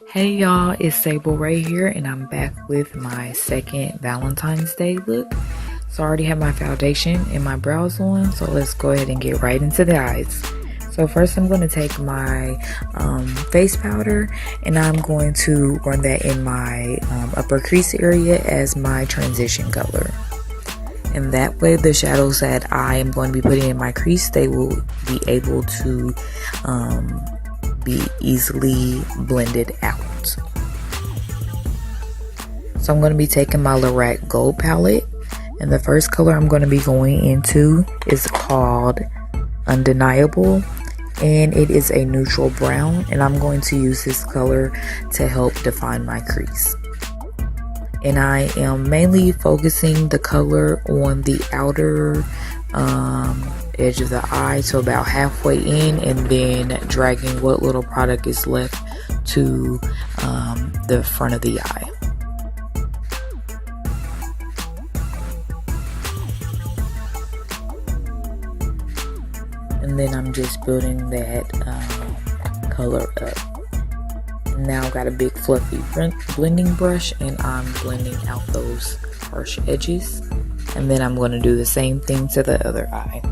Hey y'all, it's Sable Ray here, and I'm back with my second Valentine's Day look. So I already have my foundation and my brows on, so let's go ahead and get right into the eyes. So first I'm going to take my face powder, and I'm going to run that in my upper crease area as my transition color. And that way the shadows that I am going to be putting in my crease, they will be able to be easily blended out. So I'm going to be taking my Lorac Gold palette, and the first color I'm going to be going into is called Undeniable, and it is a neutral brown, and I'm going to use this color to help define my crease. And I am mainly focusing the color on the outer edge of the eye, so about halfway in, and then dragging what little product is left to the front of the eye. And then I'm just building that color up. Now I've got a big fluffy blending brush, and I'm blending out those harsh edges. And then I'm going to do the same thing to the other eye.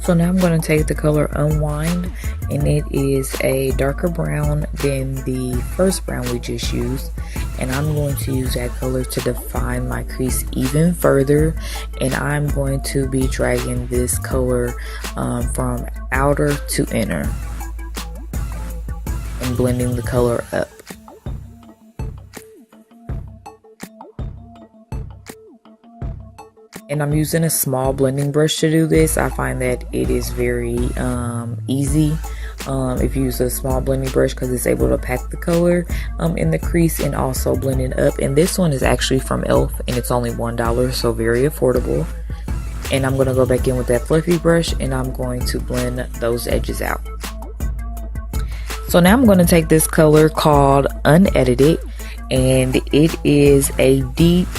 So now I'm going to take the color Unwind, and it is a darker brown than the first brown we just used, and I'm going to use that color to define my crease even further. And I'm going to be dragging this color from outer to inner and blending the color up. And I'm using a small blending brush to do this. I find that it is very easy if you use a small blending brush, because it's able to pack the color in the crease and also blend it up. And this one is actually from e.l.f. and it's only $1, so very affordable. And I'm going to go back in with that fluffy brush, and I'm going to blend those edges out. So now I'm going to take this color called Unedited, and it is a deep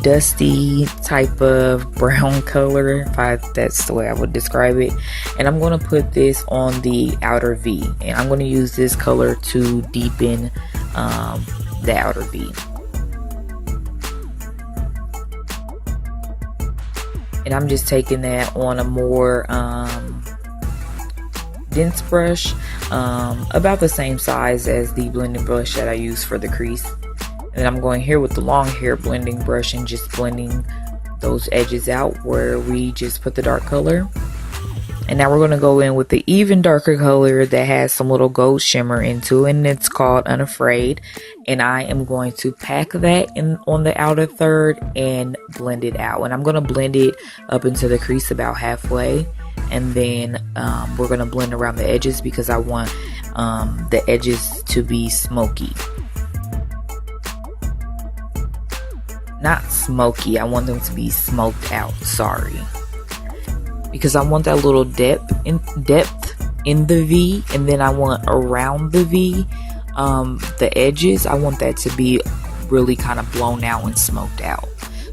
dusty type of brown color, that's the way I would describe it. And I'm going to put this on the outer V, and I'm going to use this color to deepen the outer V. And I'm just taking that on a more dense brush, about the same size as the blending brush that I use for the crease. And I'm going here with the long hair blending brush and just blending those edges out where we just put the dark color. And now we're going to go in with the even darker color that has some little gold shimmer into it, and it's called Unafraid. And I am going to pack that in on the outer third and blend it out. And I'm going to blend it up into the crease about halfway. And then we're going to blend around the edges, because I want the edges to be smoky. Not smoky, I want them to be smoked out, sorry. Because I want that little depth in the V, and then I want around the V, the edges, I want that to be really kind of blown out and smoked out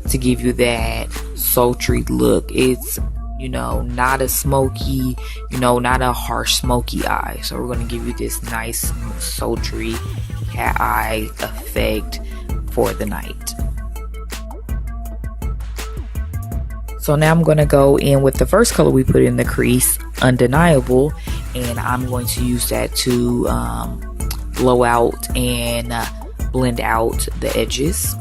to give you that sultry look. It's, you know, not a smoky, you know, not a harsh smoky eye. So we're going to give you this nice sultry cat eye effect for the night. So now I'm going to go in with the first color we put in the crease, Undeniable, and I'm going to use that to blow out and blend out the edges.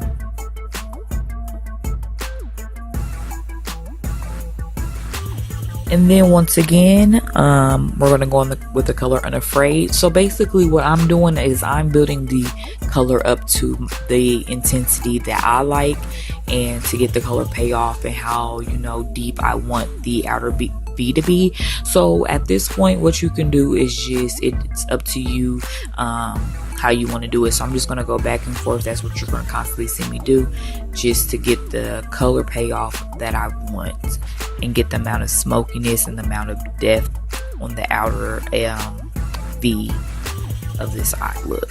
And then once again, we're going to go on with the color Unafraid. So basically what I'm doing is I'm building the color up to the intensity that I like, and to get the color payoff and how, you know, deep I want the outer V to be. So at this point, what you can do is just, it's up to you how you want to do it. So I'm just going to go back and forth. That's what you're going to constantly see me do, just to get the color payoff that I want and get the amount of smokiness and the amount of depth on the outer V of this eye look.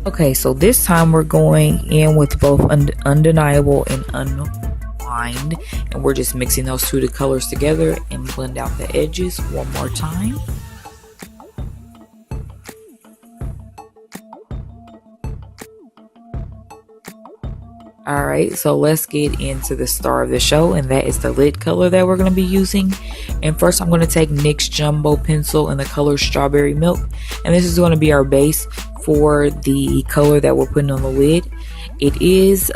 Okay, so this time we're going in with both Undeniable and Unwind, and we're just mixing those two colors together and blend out the edges one more time. Alright, so let's get into the star of the show, and that is the lid color that we're going to be using. And first I'm going to take NYX Jumbo Pencil in the color Strawberry Milk, and this is going to be our base for the color that we're putting on the lid. It is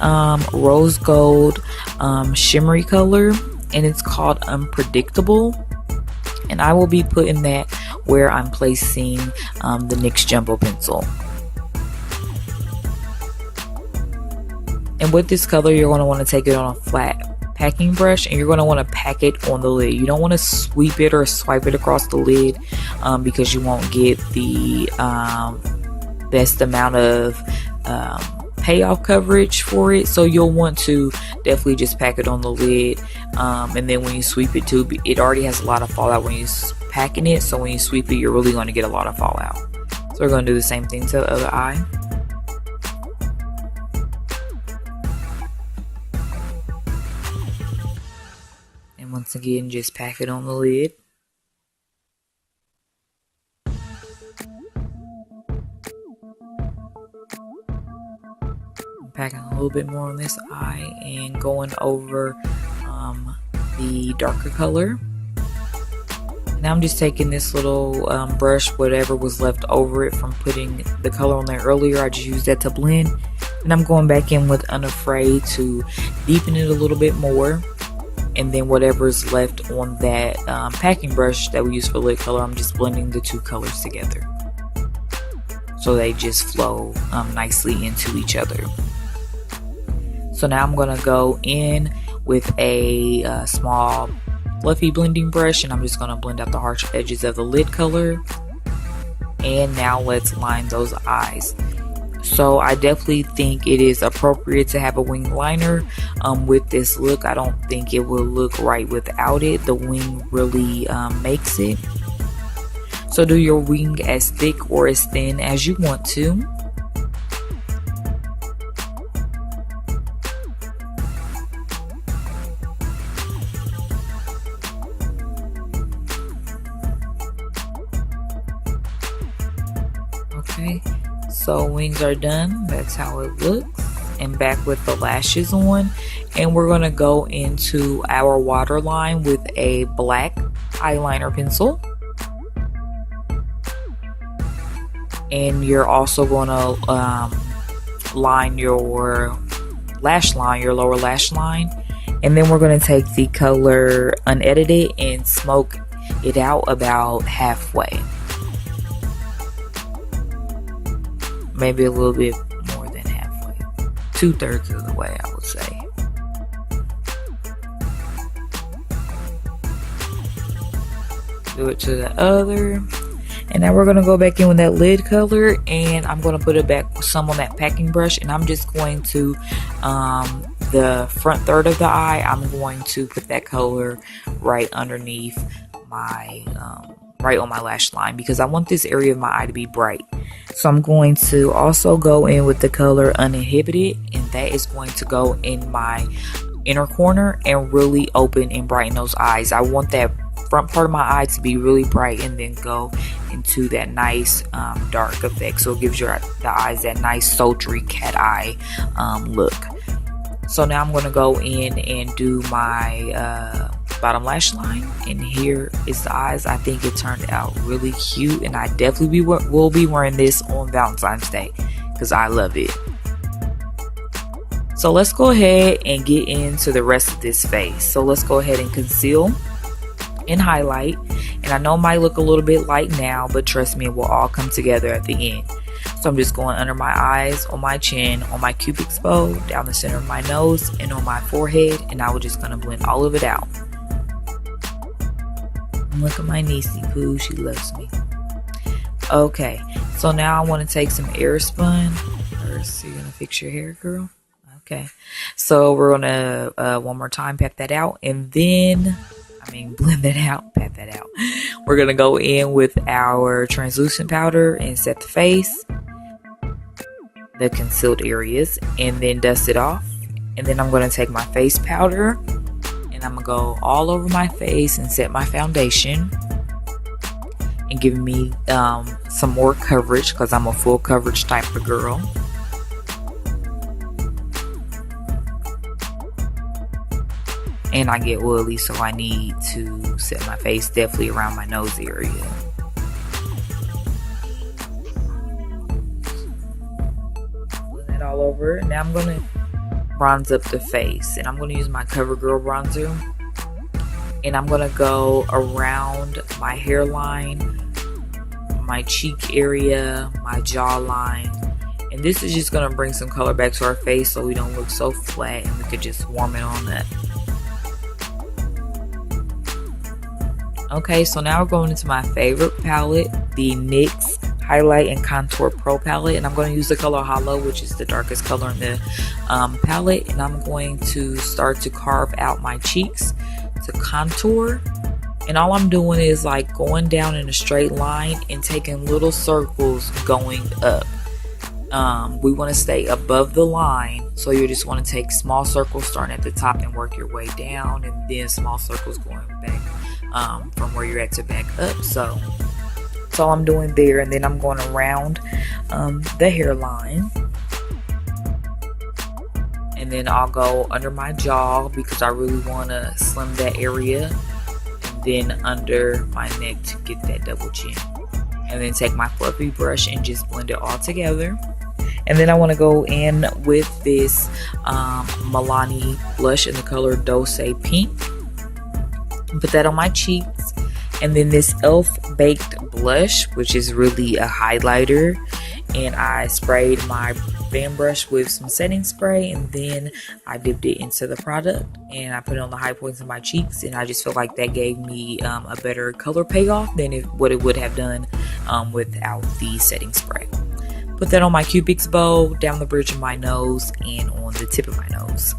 rose gold shimmery color, and it's called Unpredictable, and I will be putting that where I'm placing the NYX Jumbo Pencil. And with this color, you're going to want to take it on a flat packing brush, and you're going to want to pack it on the lid. You don't want to sweep it or swipe it across the lid because you won't get the best amount of payoff coverage for it. So you'll want to definitely just pack it on the lid, and then when you sweep it too, it already has a lot of fallout when you're packing it, so when you sweep it, you're really going to get a lot of fallout. So we're going to do the same thing to the other eye. And once again, just pack it on the lid. Packing a little bit more on this eye and going over the darker color. Now I'm just taking this little brush, whatever was left over it from putting the color on there earlier, I just used that to blend, and I'm going back in with Unafraid to deepen it a little bit more. And then whatever's left on that packing brush that we use for lid color, I'm just blending the two colors together so they just flow nicely into each other. So now I'm going to go in with a small fluffy blending brush, and I'm just going to blend out the harsh edges of the lid color. And now let's line those eyes. So I definitely think it is appropriate to have a wing liner with this look. I don't think it will look right without it. The wing really makes it. So do your wing as thick or as thin as you want to. Okay, so wings are done. That's how it looks. And back with the lashes on, and we're going to go into our waterline with a black eyeliner pencil. And you're also going to line your lash line, your lower lash line. And then we're going to take the color Unedited and smoke it out about halfway. Maybe a little bit more than halfway. 2/3 of the way, I would say. Do it to the other. And now we're going to go back in with that lid color, and I'm going to put it back some on that packing brush, and I'm just going to the front third of the eye, I'm going to put that color right underneath my right on my lash line, because I want this area of my eye to be bright. So I'm going to also go in with the color Uninhibited, and that is going to go in my inner corner and really open and brighten those eyes. I want that front part of my eye to be really bright and then go into that nice dark effect, so it gives the eyes that nice sultry cat eye look. So now I'm going to go in and do my bottom lash line, and here is the eyes. I think it turned out really cute, and I definitely will be wearing this on Valentine's Day because I love it. So let's go ahead and get into the rest of this face. So let's go ahead and conceal and highlight, and I know it might look a little bit light now, but trust me, it will all come together at the end. So I'm just going under my eyes, on my chin, on my cupid's bow, down the center of my nose, and on my forehead. And I was just going to blend all of it out. And look at my niecey poo, she loves me. Okay, so now I want to take some Airspun. First, you're going to fix your hair, girl. Okay, so we're going to, one more time, pat that out. And then, blend that out, pat that out. We're going to go in with our translucent powder and set the face, the concealed areas, and then dust it off. And then I'm going to take my face powder and I'm going to go all over my face and set my foundation and give me some more coverage because I'm a full coverage type of girl. And I get oily, so I need to set my face definitely around my nose area. Blend that all over. Now I'm going to bronze up the face. And I'm going to use my Covergirl bronzer. And I'm going to go around my hairline, my cheek area, my jawline. And this is just going to bring some color back to our face so we don't look so flat and we could just warm it on up. Okay, so now we're going into my favorite palette, the NYX Highlight and Contour Pro palette. And I'm going to use the color Hollow, which is the darkest color in the palette. And I'm going to start to carve out my cheeks to contour. And all I'm doing is like going down in a straight line and taking little circles going up. We want to stay above the line, so you just want to take small circles starting at the top and work your way down, and then small circles going back from where you're at to back up. So that's all I'm doing there. And then I'm going around the hairline, and then I'll go under my jaw because I really want to slim that area, and then under my neck to get that double chin. And then take my fluffy brush and just blend it all together. And then I want to go in with this Milani blush in the color Dolce Pink. Put that on my cheeks. And then this e.l.f. Baked blush, which is really a highlighter. And I sprayed my fan brush with some setting spray. And then I dipped it into the product. And I put it on the high points of my cheeks. And I just feel like that gave me a better color payoff than what it would have done without the setting spray. Put that on my cupid's bow, down the bridge of my nose, and on the tip of my nose.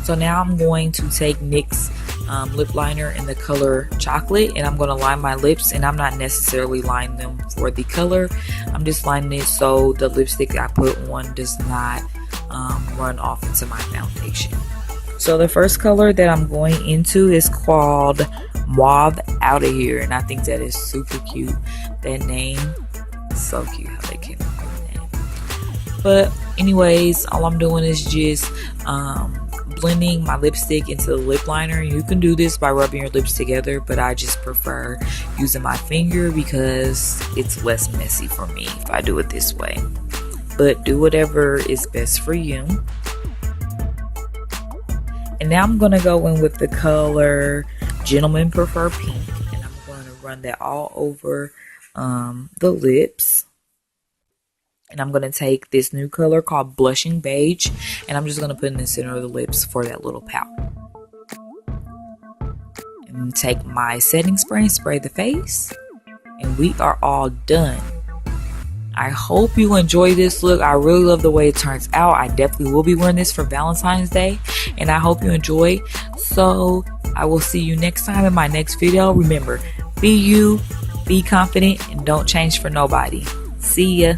So now I'm going to take NYX lip liner in the color Chocolate, and I'm going to line my lips. And I'm not necessarily lining them for the color. I'm just lining it so the lipstick I put on does not run off into my foundation. So the first color that I'm going into is called Mauve Outta here, and I think that is super cute. That name is so cute how they came up with that name. But anyways, all I'm doing is just blending my lipstick into the lip liner. You can do this by rubbing your lips together, but I just prefer using my finger because it's less messy for me if I do it this way. But do whatever is best for you. And now I'm going to go in with the color Gentlemen Prefer Pink, and I'm going to run that all over the lips. And I'm going to take this new color called Blushing Beige, and I'm just going to put it in the center of the lips for that little pout. And take my setting spray and spray the face, and we are all done. I hope you enjoy this look. I really love the way it turns out. I definitely will be wearing this for Valentine's Day, and I hope you enjoy. So I will see you next time in my next video. Remember, be you, be confident, and don't change for nobody. See ya.